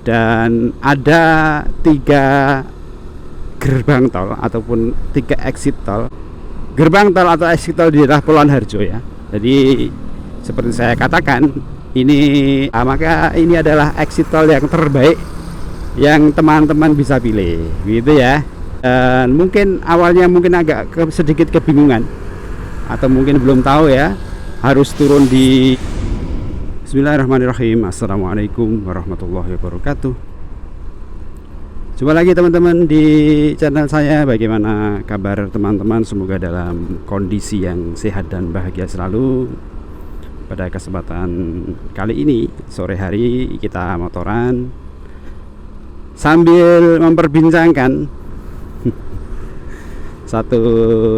dan ada 3 gerbang tol ataupun 3 exit tol. Gerbang tol atau exit tol di daerah Pulauan Harjo ya. Jadi seperti saya katakan, maka ini adalah exit tol yang terbaik yang teman-teman bisa pilih, gitu ya. Dan mungkin awalnya agak sedikit kebingungan atau mungkin belum tahu ya, harus turun di Bismillahirrahmanirrahim. Assalamualaikum warahmatullahi wabarakatuh. Jumpa lagi teman-teman di channel saya. Bagaimana kabar teman-teman? Semoga dalam kondisi yang sehat dan bahagia selalu. Pada kesempatan kali ini sore hari kita motoran sambil memperbincangkan satu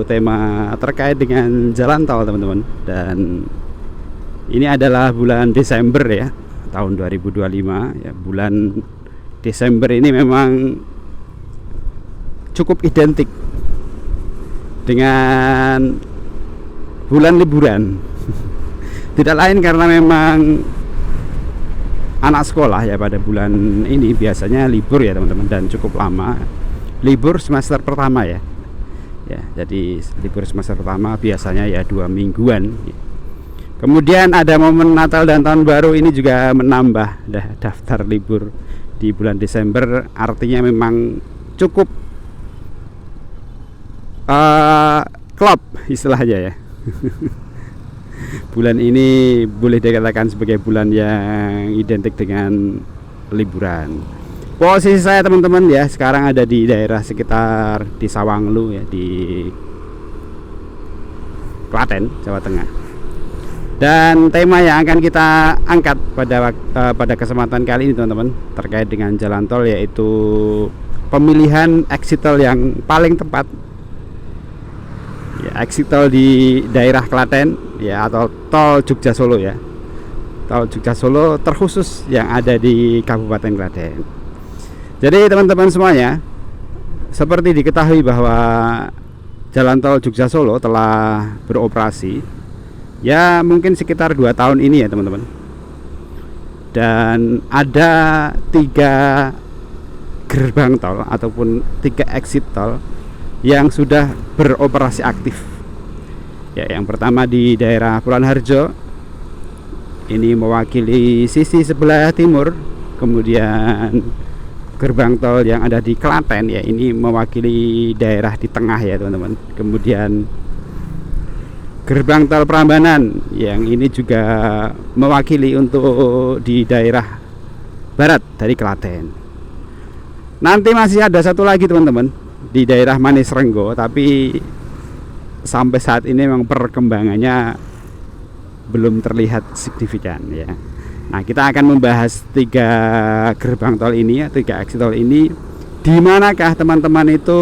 tema terkait dengan jalan tol teman-teman. Dan ini adalah bulan Desember ya, tahun 2025 ya. Bulan Desember ini memang cukup identik dengan bulan liburan. Tidak lain karena memang anak sekolah ya pada bulan ini biasanya libur ya teman-teman, dan cukup lama. Libur semester pertama ya. Ya, jadi libur semester pertama biasanya ya 2 mingguan. Kemudian ada momen Natal dan Tahun Baru, ini juga menambah daftar libur di bulan Desember. Artinya memang cukup klop istilahnya ya. Bulan ini boleh dikatakan sebagai bulan yang identik dengan liburan. Posisi saya teman-teman ya sekarang ada di daerah sekitar di Sawanglu ya, di Klaten, Jawa Tengah. Dan tema yang akan kita angkat pada kesempatan kali ini teman-teman terkait dengan jalan tol, yaitu pemilihan exit tol yang paling tepat ya, exit tol di daerah Klaten ya, atau tol Jogja Solo ya. Tol Jogja Solo terkhusus yang ada di Kabupaten Klaten. Jadi teman-teman semuanya, seperti diketahui bahwa jalan tol Jogja Solo telah beroperasi ya mungkin sekitar 2 tahun ini ya teman-teman. Dan ada 3 gerbang tol ataupun 3 exit tol yang sudah beroperasi aktif. Ya, yang pertama di daerah Pulauan Harjo, ini mewakili sisi sebelah timur. Kemudian gerbang tol yang ada di Klaten ya, ini mewakili daerah di tengah ya teman-teman. Kemudian gerbang tol Prambanan yang ini juga mewakili untuk di daerah barat dari Klaten. Nanti masih ada satu lagi teman-teman di daerah Manis Renggo, tapi sampai saat ini memang perkembangannya belum terlihat signifikan ya. Nah, kita akan membahas 3 gerbang tol ini ya, 3 exit tol ini. Di manakah teman-teman itu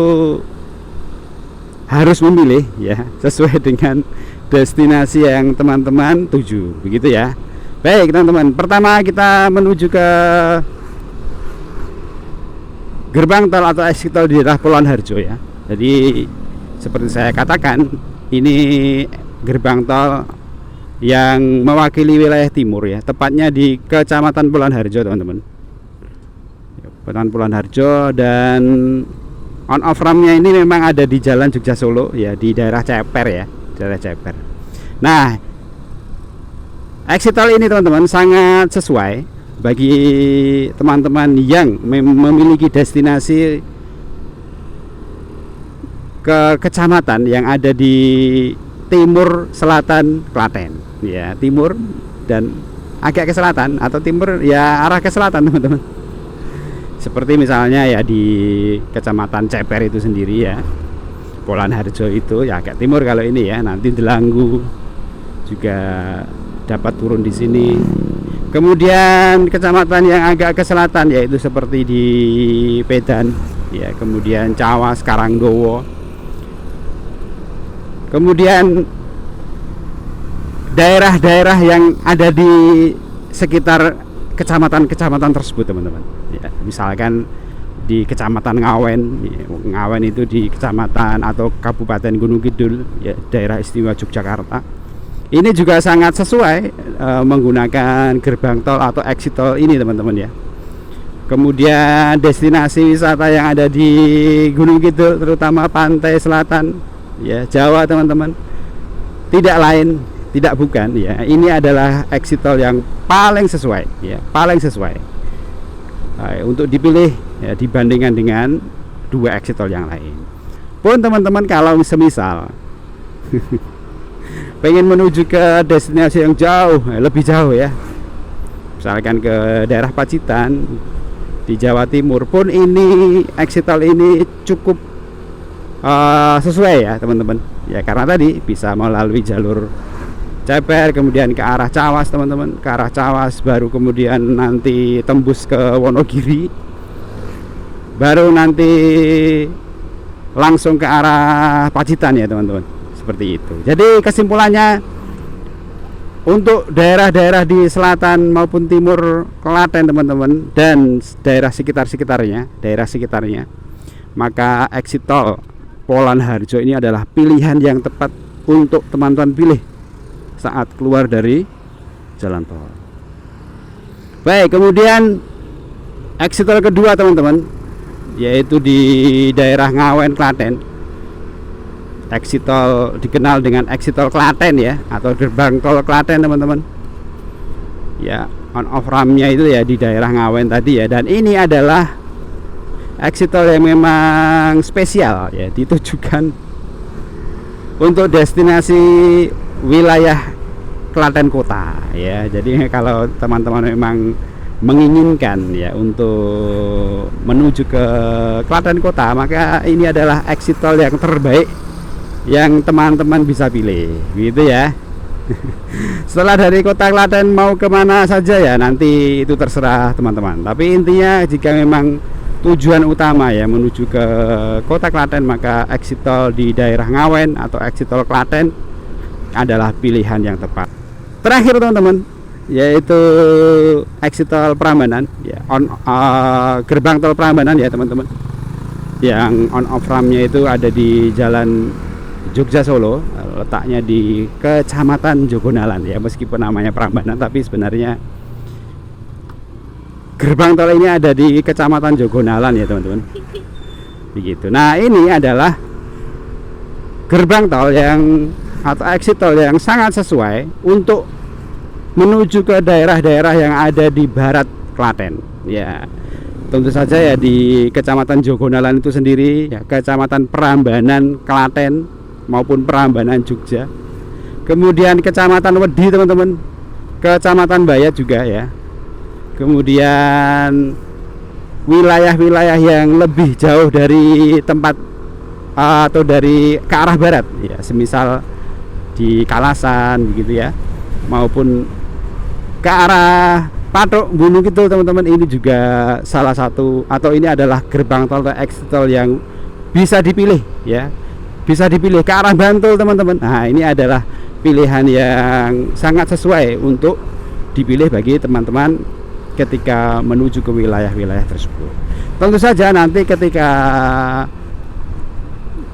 harus memilih ya, sesuai dengan destinasi yang teman-teman tuju, begitu ya. Baik teman-teman, pertama kita menuju ke gerbang tol atau exit tol di daerah Pulauan Harjo ya. Jadi seperti saya katakan, ini gerbang tol yang mewakili wilayah timur ya, tepatnya di Kecamatan Pulauan Harjo teman-teman. Kecamatan Pulauan Harjo, dan on off rampnya ini memang ada di Jalan Jogja Solo ya, di daerah Ceper ya, daerah Ceper. Nah, exit tol ini teman-teman sangat sesuai bagi teman-teman yang memiliki destinasi ke kecamatan yang ada di timur selatan Klaten ya, timur dan agak ke selatan atau timur ya, arah ke selatan teman-teman. Seperti misalnya ya di Kecamatan Ceper itu sendiri ya, Pulauan Harjo itu ya agak timur kalau ini ya. Nanti Delanggu juga dapat turun di sini. Kemudian kecamatan yang agak ke selatan yaitu seperti di Pedan ya, kemudian Cawas, Karangdowo. Kemudian daerah-daerah yang ada di sekitar kecamatan-kecamatan tersebut teman-teman ya, misalkan di Kecamatan Ngawen ya, Ngawen itu di Kecamatan atau Kabupaten Gunung Kidul ya, daerah istimewa Yogyakarta. Ini juga sangat sesuai menggunakan gerbang tol atau exit tol ini teman-teman ya. kemudian destinasi wisata yang ada di Gunung Kidul, terutama pantai selatan ya Jawa teman-teman, tidak lain tidak bukan ya, ini adalah exit tol yang paling sesuai ya, paling sesuai untuk dipilih ya, dibandingkan dengan dua exit tol yang lain. Pun teman-teman kalau semisal pengen menuju ke destinasi yang jauh, lebih jauh ya, misalkan ke daerah Pacitan di Jawa Timur, pun ini exit tol ini cukup sesuai ya teman-teman ya, karena tadi bisa melalui jalur Ceper, kemudian ke arah Cawas teman-teman, ke arah Cawas, baru kemudian nanti tembus ke Wonogiri, baru nanti langsung ke arah Pacitan ya teman-teman, seperti itu. Jadi kesimpulannya, untuk daerah-daerah di selatan maupun timur Klaten teman-teman, dan daerah sekitarnya, maka exit tol Polan Harjo ini adalah pilihan yang tepat untuk teman-teman pilih saat keluar dari jalan tol. Baik, kemudian exit tol kedua teman-teman, yaitu di daerah Ngawen Klaten. Exit tol dikenal dengan exit tol Klaten ya, atau gerbang tol Klaten teman-teman ya, on off rampnya itu ya di daerah Ngawen tadi ya. Dan ini adalah exit tol yang memang spesial ya, ditujukan untuk destinasi wilayah Klaten kota ya. Jadi kalau teman-teman memang menginginkan ya untuk menuju ke Klaten kota, maka ini adalah exit tol yang terbaik yang teman-teman bisa pilih gitu ya. Setelah dari kota Klaten mau kemana saja ya, nanti itu terserah teman-teman. Tapi intinya jika memang tujuan utama ya menuju ke kota Klaten, maka exit tol di daerah Ngawen atau exit tol Klaten adalah pilihan yang tepat. Terakhir teman-teman, yaitu exit tol Prambanan ya, gerbang tol Prambanan ya teman-teman, yang on off rampnya itu ada di jalan Jogja Solo, letaknya di Kecamatan Jogonalan ya, meskipun namanya Prambanan tapi sebenarnya gerbang tol ini ada di Kecamatan Jogonalan ya teman-teman, begitu. Nah, ini adalah gerbang tol yang atau exit tol yang sangat sesuai untuk menuju ke daerah-daerah yang ada di barat Klaten ya. Tentu saja ya di Kecamatan Jogonalan itu sendiri ya, Kecamatan Prambanan Klaten maupun Prambanan Jogja, kemudian Kecamatan Wedi teman-teman, Kecamatan Bayat juga ya, kemudian wilayah-wilayah yang lebih jauh dari tempat atau dari ke arah barat ya, semisal di Kalasan begitu ya, maupun ke arah Patok Gunung Kidul teman-teman. Ini juga salah satu, atau ini adalah gerbang tol atau exit tol yang bisa dipilih ya, bisa dipilih ke arah Bantul teman-teman. Nah, ini adalah pilihan yang sangat sesuai untuk dipilih bagi teman-teman ketika menuju ke wilayah-wilayah tersebut. Tentu saja nanti ketika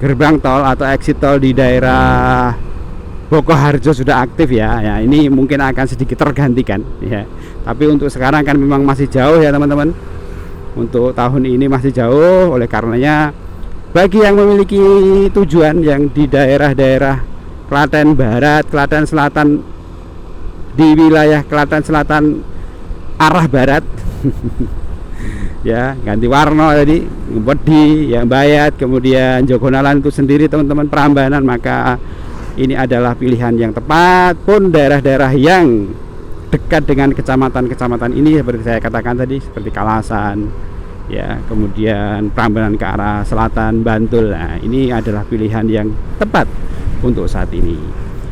gerbang tol atau exit tol di daerah Boko Harjo sudah aktif ya, ya ini mungkin akan sedikit tergantikan ya. Tapi untuk sekarang kan memang masih jauh ya teman-teman. Untuk tahun ini masih jauh, oleh karenanya bagi yang memiliki tujuan yang di daerah-daerah Klaten Barat, Klaten Selatan, di wilayah Klaten Selatan arah barat ya, ganti warna tadi, Wedi, yang Bayat, kemudian Jogonalan itu sendiri teman-teman, Prambanan, maka ini adalah pilihan yang tepat. Pun daerah-daerah yang dekat dengan kecamatan-kecamatan ini seperti saya katakan tadi, seperti Kalasan ya, kemudian Prambanan ke arah selatan Bantul. Nah, ini adalah pilihan yang tepat untuk saat ini.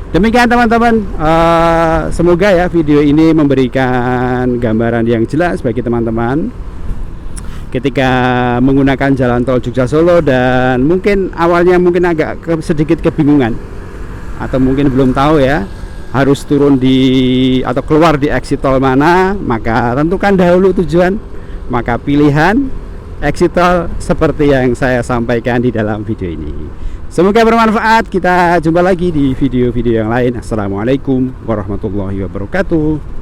Demikian teman-teman, semoga ya video ini memberikan gambaran yang jelas bagi teman-teman ketika menggunakan jalan tol Jogja Solo, dan mungkin awalnya mungkin agak sedikit kebingungan atau mungkin belum tahu ya harus turun di atau keluar di exit tol mana, maka tentukan dahulu tujuan, maka pilihan exit tol seperti yang saya sampaikan di dalam video ini. Semoga bermanfaat. Kita jumpa lagi di video-video yang lain. Assalamualaikum warahmatullahi wabarakatuh.